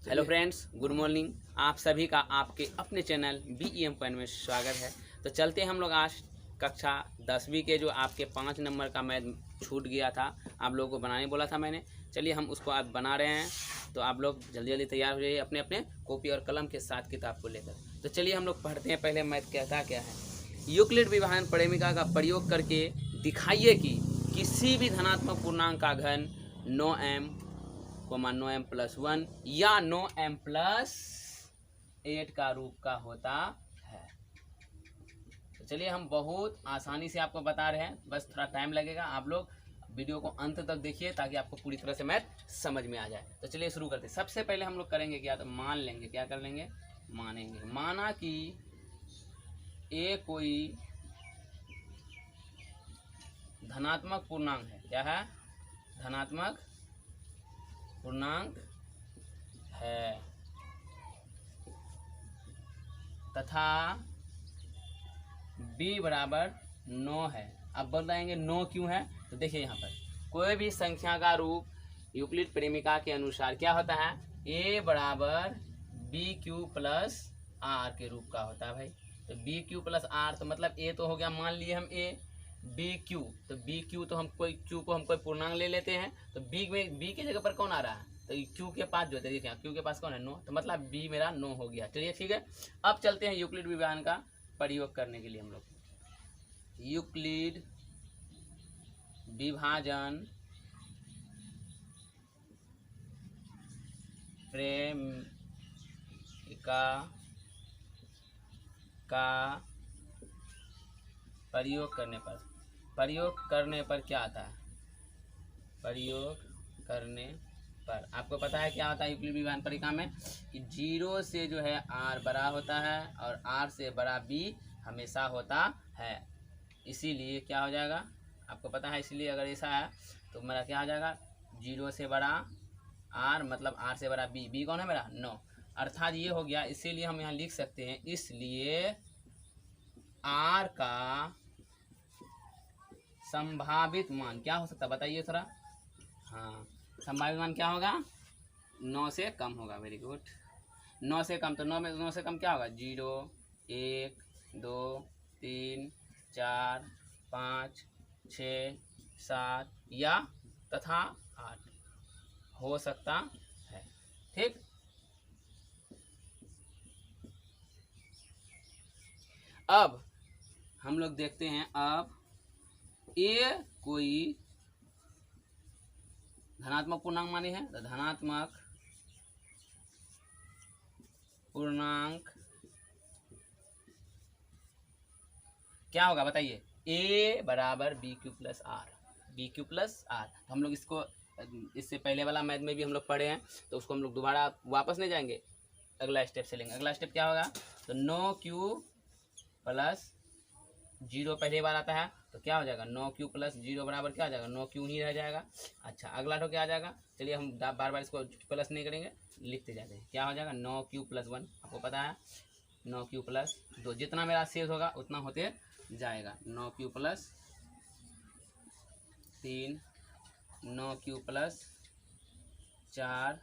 Hello friends, good morning. आप सभी का आपके अपने चैनल BEM पॉइंट में स्वागत है। तो चलते हैं हम लोग आज कक्षा 10वीं के जो आपके 5 नंबर का मैथ छूट गया था, आप लोगों को बनाने बोला था मैंने। चलिए हम उसको आज बना रहे हैं, तो आप लोग जल्दी जल्दी तैयार हो जाइए अपने अपने कॉपी और कलम के साथ किताब को लेकर। तो चलिए हम लोग पढ़ते हैं। पहले मैथ कहता क्या है। यूक्लिड विभाजन परिमिका का प्रयोग करके दिखाइए कि किसी भी धनात्मक पूर्णांक का घन 9m 9m+1 या 9m+8 का रूप का होता है। तो चलिए हम बहुत आसानी से आपको बता रहे हैं, बस थोड़ा टाइम लगेगा। आप लोग वीडियो को अंत तक देखिए ताकि आपको पूरी तरह से मैथ समझ में आ जाए। तो चलिए शुरू करते हैं। सबसे पहले हम लोग करेंगे क्या, तो मान लेंगे। क्या कर लेंगे? मानेंगे। माना कि ए कोई धनात्मक पूर्णांक है। क्या है? धनात्मक पूर्णांक है तथा b बराबर 9 है। अब बताएंगे 9 क्यों है। तो देखिए यहाँ पर कोई भी संख्या का रूप यूक्लिड परिमिका के अनुसार क्या होता है, a बराबर BQ प्लस R के रूप का होता है भाई। तो BQ प्लस R तो मतलब a तो हो गया, मान लिए हम a, BQ तो BQ तो हम कोई Q को हम कोई पूर्णांक ले लेते हैं। तो B में B की जगह पर कौन आ रहा है, तो Q के पास जो है, देखिए Q के पास कौन है, 9, तो मतलब B मेरा 9 हो गया। चलिए ठीक है। अब चलते हैं यूक्लिड विभाजन का प्रयोग करने के लिए। हम लोग यूक्लिड विभाजन प्रेमिका का प्रयोग करने पर क्या आता है। प्रयोग करने पर आपको पता है क्या होता है यूक्लिड विभाजन परिमिका में, कि 0 से जो है r बड़ा होता है और r से बड़ा b हमेशा होता है। इसीलिए क्या हो जाएगा, आपको पता है। इसलिए अगर ऐसा है तो मेरा क्या हो जाएगा, 0 से बड़ा r मतलब r से बड़ा b। b कौन है मेरा, 9। अर्थात ये हो गया। इसीलिए हम यहाँ लिख सकते हैं, इसलिए r का संभावित मान क्या हो सकता है, बताइए थोड़ा। हाँ, संभावित मान क्या होगा, 9 से कम होगा। Very good. 9 से कम, तो 9 से कम क्या होगा, 0 1 2 3 4 5 6 7 या तथा 8 हो सकता है। ठीक। अब हम लोग देखते हैं, अब ए कोई धनात्मक पूर्णांक मानी है। तो धनात्मक पूर्णांक क्या होगा बताइए, a बराबर BQ plus R. BQ plus R, तो हम लोग इसको इससे पहले वाला मैथ में भी हम लोग पढ़े हैं, तो उसको हम लोग दोबारा वापस नहीं जाएंगे, अगला स्टेप से लेंगे। अगला स्टेप क्या होगा, तो 9Q प्लस 0 पहले बार आता है, तो क्या हो जाएगा, 9Q प्लस 0 बराबर क्या हो जाएगा, 9Q ही रह जाएगा। अच्छा, अगला तो क्या आ जाएगा, चलिए हम बार बार इसको प्लस नहीं करेंगे, लिखते जाते हैं। क्या हो जाएगा, 9Q प्लस 1, आपको पता है 9Q प्लस 2, जितना मेरा शेष होगा उतना होते जाएगा। 9Q प्लस 3, 9Q प्लस 4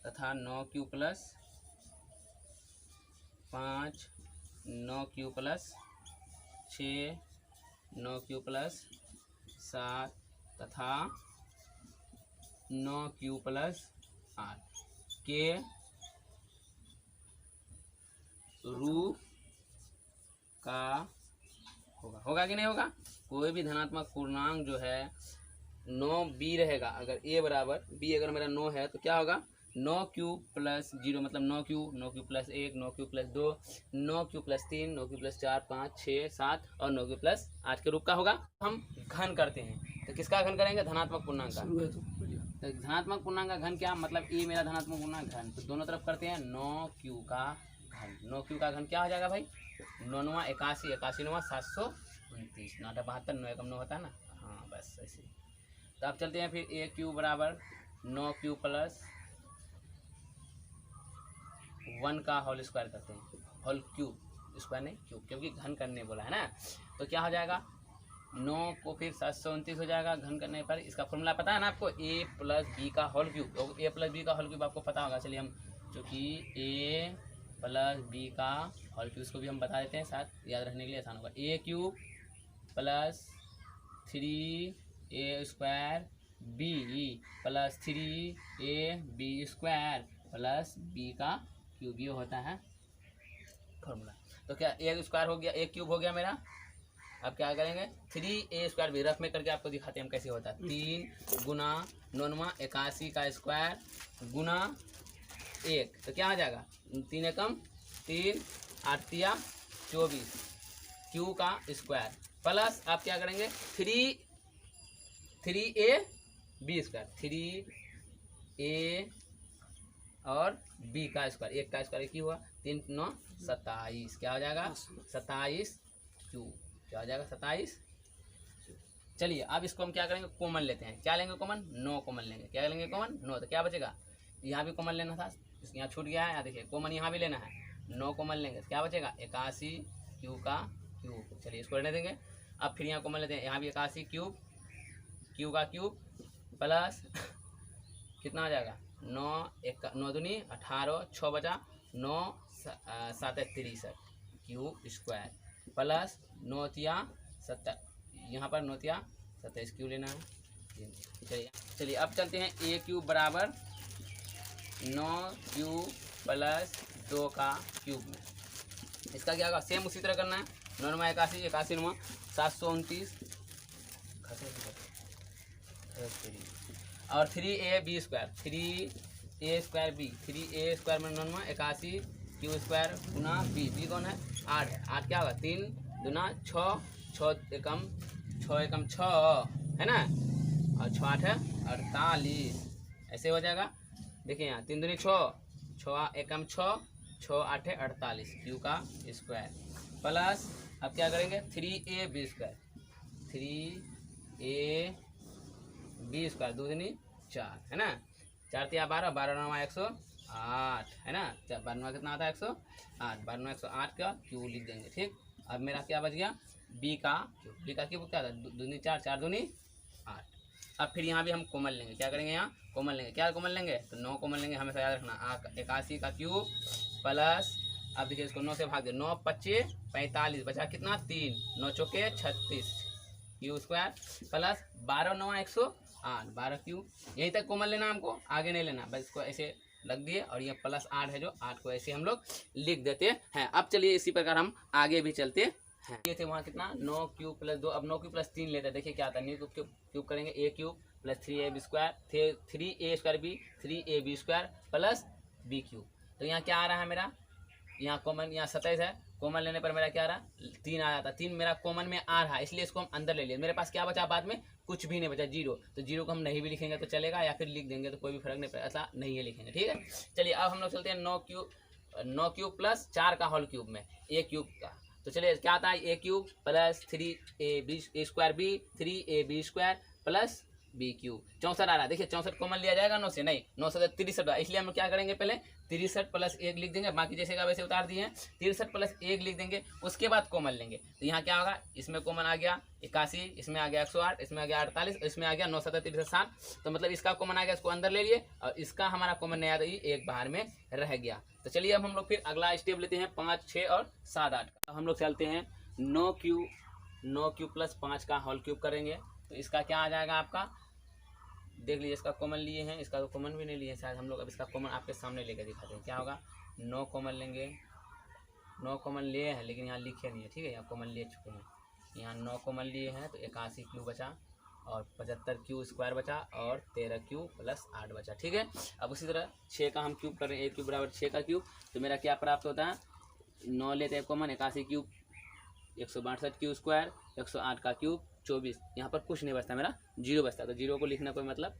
तथा 9Q plus 5, 9Q plus 6, 9Q plus 7 तथा 9Q प्लस 8 के रूप का होगा कि नहीं होगा। कोई भी धनात्मक पूर्णांक जो है 9b रहेगा। अगर a बराबर b अगर मेरा 9 है तो क्या होगा, 9Q प्लस 0 मतलब 9Q, 9Q plus 1, 9Q plus 2, 9Q plus 3, 9Q plus 4 5 6 7 और 9Q प्लस 8 के रूप का होगा। हम घन करते हैं, तो किसका घन करेंगे, धनात्मक पूर्णांक का। तो धनात्मक पूर्णांक का घन क्या मतलब, a मेरा धनात्मक पूर्णांक घन, तो दोनों तरफ करते हैं 9Q का घन। 9Q का घन क्या हो जाएगा भाई, 9 81, 81 729, 9 72, 9 एकम 9 होता है ना। हाँ बस ऐसे। तो अब चलते हैं फिर AQ बराबर 9Q प्लस 1 का होल स्क्वायर करते हैं। होल क्यूब, स्क्वायर नहीं क्यूब, क्योंकि घन करने बोला है ना। तो क्या हो जाएगा, 9 को फिर 729 हो जाएगा घन करने पर। इसका फॉर्मूला पता है ना आपको, a प्लस बी का होल क्यूब। तो a प्लस बी का होल क्यूब आपको पता होगा। चलिए हम चूँकि a प्लस बी का होल क्यूब इसको भी हम बता देते हैं, साथ याद रखने के लिए आसान होगा। a cube plus 3a square b plus 3ab square plus b का क्यूब, ये होता है फॉर्मूला। तो क्या a स्क्वायर हो गया, a क्यूब हो गया मेरा। अब क्या करेंगे, 3a स्क्वायर भी रफ में करके आपको दिखाते हैं हम कैसे होता है। 3 गुना 9 81 का स्क्वायर गुना 1, तो क्या आ जाएगा 3 एकम 3 8 24 क्यू का स्क्वायर प्लस आप क्या करेंगे 3a स्क्वायर 3a और b का स्क्वायर, 1 का स्क्वायर की हुआ 3 9 27, क्या हो जाएगा 27 क्यू, क्या हो जाएगा 27। चलिए अब इसको हम क्या करेंगे, कॉमन लेते हैं। क्या लेंगे कॉमन, 9 कॉमन लेंगे। क्या लेंगे कॉमन 9, तो क्या बचेगा, यहाँ भी कॉमन लेना था, यहाँ छूट गया है। यहाँ देखिए कॉमन यहाँ भी लेना है, 9 कॉमन लेंगे तो क्या बचेगा 81 क्यू का क्यूब। चलिए इसको रहने देंगे। अब फिर यहाँ कॉमन लेते हैं, यहाँ भी 81 क्यूब, क्यू का क्यूब प्लस कितना आ जाएगा 9 दूनी 18 6 बचा 9 7 63 क्यू स्क्वायर प्लस 9 तिया 70, यहाँ पर 9 तिया 27 क्यू लेना है। चलिए अब चलते हैं a क्यूब बराबर 9 क्यू प्लस 2 का क्यूब में। इसका क्या होगा, सेम उसी तरह करना है। 9 81 81 9 729 और 3ab square 3a square b 3a square में 9 81 क्यू स्क्वायर गुना b कौन है 8 है। 8 क्या होगा 3 दूना 6 6 एकम 6 है ना, और 6 8 है 48, ऐसे हो जाएगा। देखिए यहाँ 3 दूनी 6 6 एकम 6 6 8 है 48 क्यू का स्क्वायर प्लस अब क्या करेंगे 3ab स्क्वायर 3ab स्क्वायर 2 दूनी 4 है ना, 4 तिया 12 12 9 108 है ना, 12 कितना आता है 108 12 108 का क्यू लिख देंगे। ठीक, अब मेरा क्या बच गया b का क्यूब क्या था 2 दूनी 4 4 दूनी 8। अब फिर यहाँ भी हम कॉमन लेंगे। क्या करेंगे, यहाँ कॉमन लेंगे। क्या कॉमन लेंगे, तो 9 कॉमन लेंगे, हमेशा याद रखना 81 का क्यूब प्लस अब देखिए इसको 9 से भाग दे 9 25 45 बचा कितना 3 9 चौके 36 क्यू स्क्वायर प्लस 12 9 108 12 क्यू। यहीं तक कॉमन लेना हमको, आगे नहीं लेना, बस इसको ऐसे लग दिए और ये प्लस 8 है जो 8 को ऐसे हम लोग लिख देते हैं। अब चलिए इसी प्रकार हम आगे भी चलते हैं। ये थे वहाँ कितना 9 क्यूब प्लस 2, अब 9 क्यूब प्लस 3 लेते हैं। देखिए क्या आता है, 9 क्यूब करेंगे a cube plus 3ab square 3a square b 3ab square plus b cube. तो यहाँ क्या आ रहा है मेरा, यहाँ कॉमन, यहाँ 27 है, कॉमन लेने पर मेरा क्या आ रहा 3 आ जाता, 3 मेरा कॉमन में आ रहा है, इसलिए इसको हम अंदर ले लिए। मेरे पास क्या बचा बाद में, कुछ भी नहीं बचा 0, तो 0 को हम नहीं भी लिखेंगे तो चलेगा या फिर लिख देंगे तो कोई भी फर्क नहीं पड़ेगा, ऐसा नहीं है लिखेंगे। ठीक है, चलिए अब हम लोग चलते हैं 9 क्यूब प्लस 4 का होल क्यूब में a क्यूब का। तो चलिए क्या आता है a cube plus 3ab square b 3ab square plus b cube 64 आ रहा है। देखिए 64 कॉमन लिया जाएगा 9 से, नहीं 9 से 63, इसलिए हम क्या करेंगे पहले 63 प्लस 1 लिख देंगे, बाकी जैसे का वैसे उतार दिए हैं। 63 प्लस 1 लिख देंगे, उसके बाद कॉमन लेंगे। तो यहाँ क्या होगा, इसमें कॉमन आ गया 81, इसमें आ गया 108, इसमें आ गया 48, इसमें आ गया 9 7 63 60, तो मतलब इसका कॉमन आ गया, इसको अंदर ले लिए और इसका हमारा कॉमन नहीं आया, एक बाहर में रह गया। तो चलिए अब हम लोग फिर अगला स्टेप लेते हैं 5 6 और 7 8 का। हम लोग चलते हैं 9 क्यूब प्लस 5 का होल क्यूब करेंगे। तो इसका क्या आ जाएगा आपका, देख लीजिए, इसका कॉमन लिए हैं, इसका तो कॉमन भी नहीं लिए शायद हम लोग। अब इसका कॉमन आपके सामने लेकर दिखाते हैं। क्या होगा 9 कॉमन लेंगे, 9 कॉमन लिए हैं लेकिन यहाँ लिखे नहीं है। ठीक है, यहाँ कॉमन ले चुके हैं, यहाँ 9 कॉमन लिए हैं तो 81 क्यू बचा और 75 क्यू स्क्वायर बचा और 13 क्यू प्लस 8 बचा। ठीक है, अब उसी तरह 6 का हम क्यूब कर रहे हैं, a क्यूब बराबर 6 का क्यूब। तो मेरा क्या प्राप्त होता है, 9 लेते हैं कॉमन 81 क्यूब 162 क्यू स्क्वायर 108 का क्यूब 24, यहाँ पर कुछ नहीं बचता, मेरा 0 बचता, तो 0 को लिखना कोई मतलब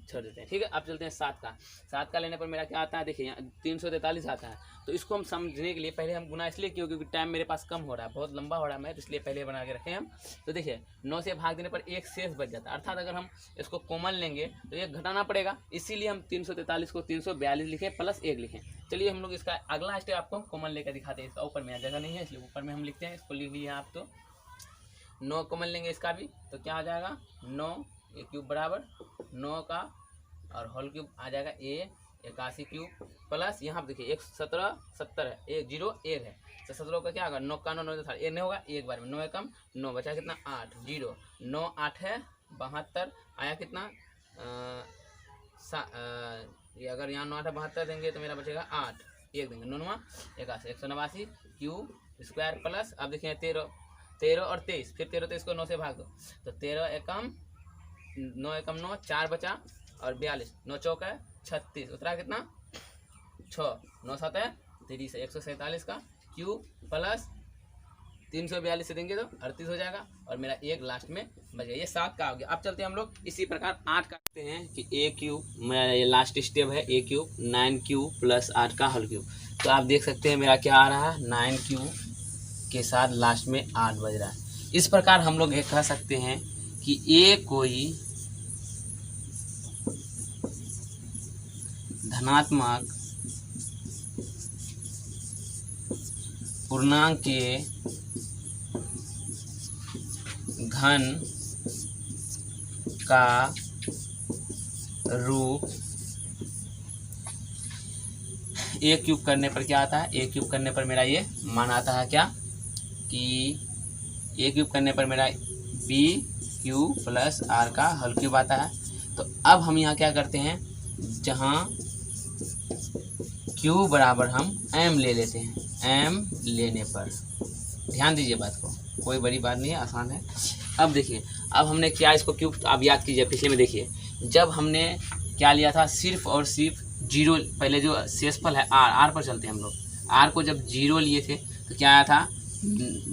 छोड़ देते हैं। ठीक है, अब चलते हैं 7 का लेने पर मेरा क्या आता है, देखिए यहाँ 343 आता है। तो इसको हम समझने के लिए पहले हम गुना इसलिए क्योंकि टाइम मेरे पास कम हो रहा है, बहुत लंबा हो रहा है, मैं तो इसलिए पहले बना के रखे हम। तो देखिए 9 से भाग देने पर एक शेष बच जाता है, अर्थात अगर हम इसको कॉमन लेंगे तो ये घटाना पड़ेगा, इसीलिए हम 343 को 342 लिखें प्लस 1 लिखें। चलिए हम लोग इसका अगला स्टेप आपको कॉमन लेकर दिखाते हैं। इसका ऊपर में जगह नहीं है इसलिए ऊपर में हम लिखते हैं, इसको लिख लिया आप। तो 9 कॉमन लेंगे इसका भी, तो क्या आ जाएगा 9 ए क्यूब बराबर 9 का और होल क्यूब आ जाएगा ए 81 क्यूब प्लस यहाँ पे देखिए 117 70 है, 1 0 1 है, तो 17 का क्या होगा 9 का 9 9 था, ये नहीं होगा एक बार में 9 एकम 9 बचा कितना 8 0 9 8 है 72 आया कितना ये अगर यहाँ 9 8 72 देंगे तो मेरा बचेगा 8 1 देंगे 9 9 81 189 क्यूब स्क्वायर प्लस अब देखिए 13 और 23 फिर 13 23 को 9 से भाग दो तो 13 एकम 9 एकम 9 4 बचा और 42 9 चौक है 36 उतरा कितना 6 9 7 है 30 है 147 का क्यूब प्लस 342 से देंगे तो 38 हो जाएगा और मेरा एक लास्ट में बच गया, ये 7 का हो गया। अब चलते हैं हम लोग इसी प्रकार 8 का करते हैं कि ए क्यूब मेरा ये लास्ट स्टेप है ए क्यूब 9 क्यूब प्लस 8 का होल क्यूब, तो आप देख सकते हैं मेरा क्या आ रहा है 9 क्यूब के साथ लास्ट में 8 बज रहा है। इस प्रकार हम लोग ये कह सकते हैं कि ए कोई धनात्मक पूर्णांक के घन का रूप ए क्यूब करने पर क्या आता है, ए क्यूब करने पर मेरा ये मान आता है क्या कि ए क्यूब करने पर मेरा बी क्यूब प्लस आर का होल क्यूब आता है। तो अब हम यहाँ क्या करते हैं, जहाँ क्यू बराबर हम एम ले लेते हैं, एम लेने पर ध्यान दीजिए बात को, कोई बड़ी बात नहीं है, आसान है। अब देखिए अब हमने क्या इसको क्यूब, आप याद कीजिए पिछले में देखिए जब हमने क्या लिया था सिर्फ और सिर्फ जीरो, पहले जो शेषफल है आर पर चलते हैं हम लोग, आर को जब जीरो लिए थे तो क्या आया था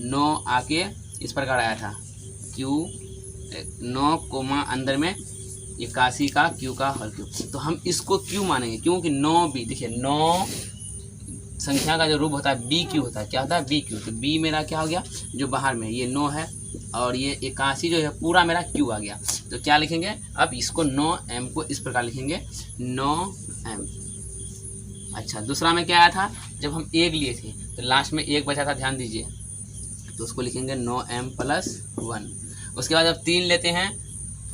9 आके इस प्रकार आया था क्यू 9 कोमा अंदर में 81 का क्यू का होल क्यूब, तो हम इसको क्यू मानेंगे क्योंकि 9 बी, देखिए 9 संख्या का जो रूप होता है बी क्यू होता है, क्या होता है बी क्यू, तो बी मेरा क्या हो गया जो बाहर में ये 9 है और ये 81 जो है पूरा मेरा क्यू आ गया, तो क्या लिखेंगे अब इसको 9m को इस प्रकार लिखेंगे 9m। अच्छा दूसरा में क्या आया था, जब हम 1 लिए थे तो लास्ट में 1 बचा था, ध्यान दीजिए, तो उसको लिखेंगे 9m प्लस 1। उसके बाद जब 3 लेते हैं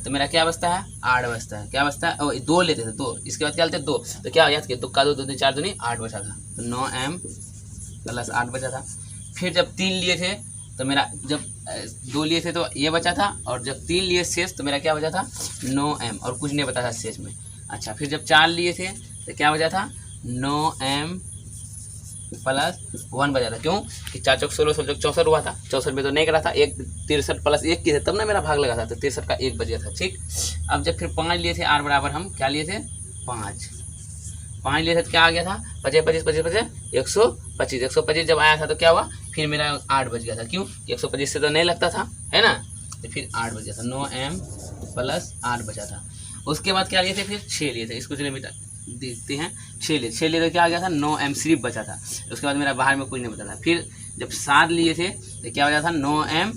तो मेरा क्या बचता है 8 बचता है, क्या बचता है 2 लेते थे 2, इसके बाद क्या लेते 2, तो क्या याद किया 2 का 2 2 3 4 2 नहीं 8 बचा था, तो 9m प्लस 8 बचा था। फिर जब 3 लिए थे तो मेरा जब 2 लिए थे तो ये बचा था और जब 3 लिए शेष तो मेरा क्या बचा था 9m और कुछ नहीं बचा था शेष में। अच्छा फिर जब 4 लिए थे तो क्या बचा था 9m प्लस 1 बचा था, क्यों कि 4 चौक 16 16 चौक 64 हुआ था, 64 में तो नहीं करा था, 1 63 प्लस 1 की थे तब ना मेरा भाग लगा था, तो 63 का 1 बच गया था। ठीक अब जब फिर 5 लिए थे आर बराबर हम क्या लिए थे 5 लिए थे तो क्या आ गया था 25 25 25 125 125 जब आया था तो क्या हुआ फिर मेरा 8 बच गया था, क्यों 125 से तो नहीं लगता था है ना, तो फिर 8 बच गया था 9m प्लस 8 बचा था। उसके बाद क्या लिए थे फिर 6 लिए थे, इसको चलिए मिटा देखते हैं, 6 लिए तो क्या आ गया था 9m सिर्फ बचा था, उसके बाद मेरा बाहर में कुछ नहीं बचा था। फिर जब 7 लिए थे तो क्या बचा था 9m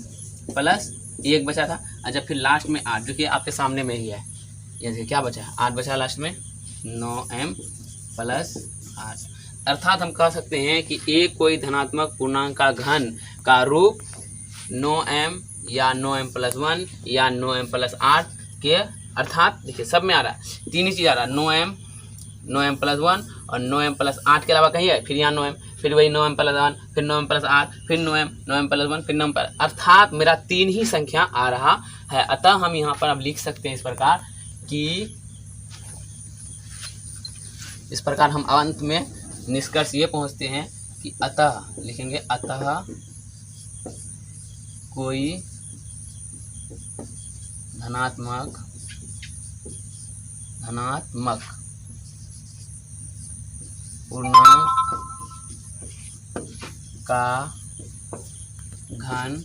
प्लस 1 बचा था, और जब फिर लास्ट में 8 जो कि आपके सामने में ही है, ये देखिए क्या बचा है 8 बचा लास्ट में 9m प्लस 8, अर्थात हम कह सकते हैं कि एक कोई धनात्मक पूर्णांक का घन का रूप 9m या 9m प्लस 1 या 9m प्लस 8 के, अर्थात देखिए सब में आ रहा है 3 ही चीज़ आ रहा है 9m प्लस 1 और 9m प्लस 8 के अलावा कहीं है, फिर यहाँ 9m फिर वही 9m प्लस 1 फिर 9m प्लस 8 फिर 9m प्लस 1 फिर 9m प्लस, अर्थात मेरा 3 ही संख्या आ रहा है। अतः हम यहाँ पर अब लिख सकते हैं इस प्रकार कि इस प्रकार हम अंत में निष्कर्ष ये पहुँचते हैं कि अतः लिखेंगे अतः कोई धनात्मक पूर्णांक का घन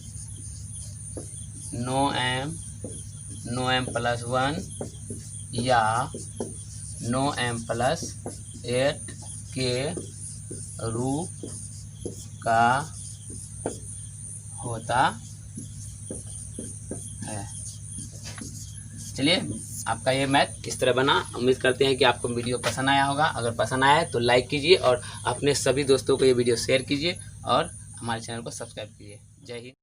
9m प्लस 1 या 9m प्लस 8 के रूप का होता है। चलिए आपका ये मैथ इस तरह बना, उम्मीद करते हैं कि आपको वीडियो पसंद आया होगा। अगर पसंद आया है तो लाइक कीजिए और अपने सभी दोस्तों को ये वीडियो शेयर कीजिए और हमारे चैनल को सब्सक्राइब कीजिए। जय हिंद।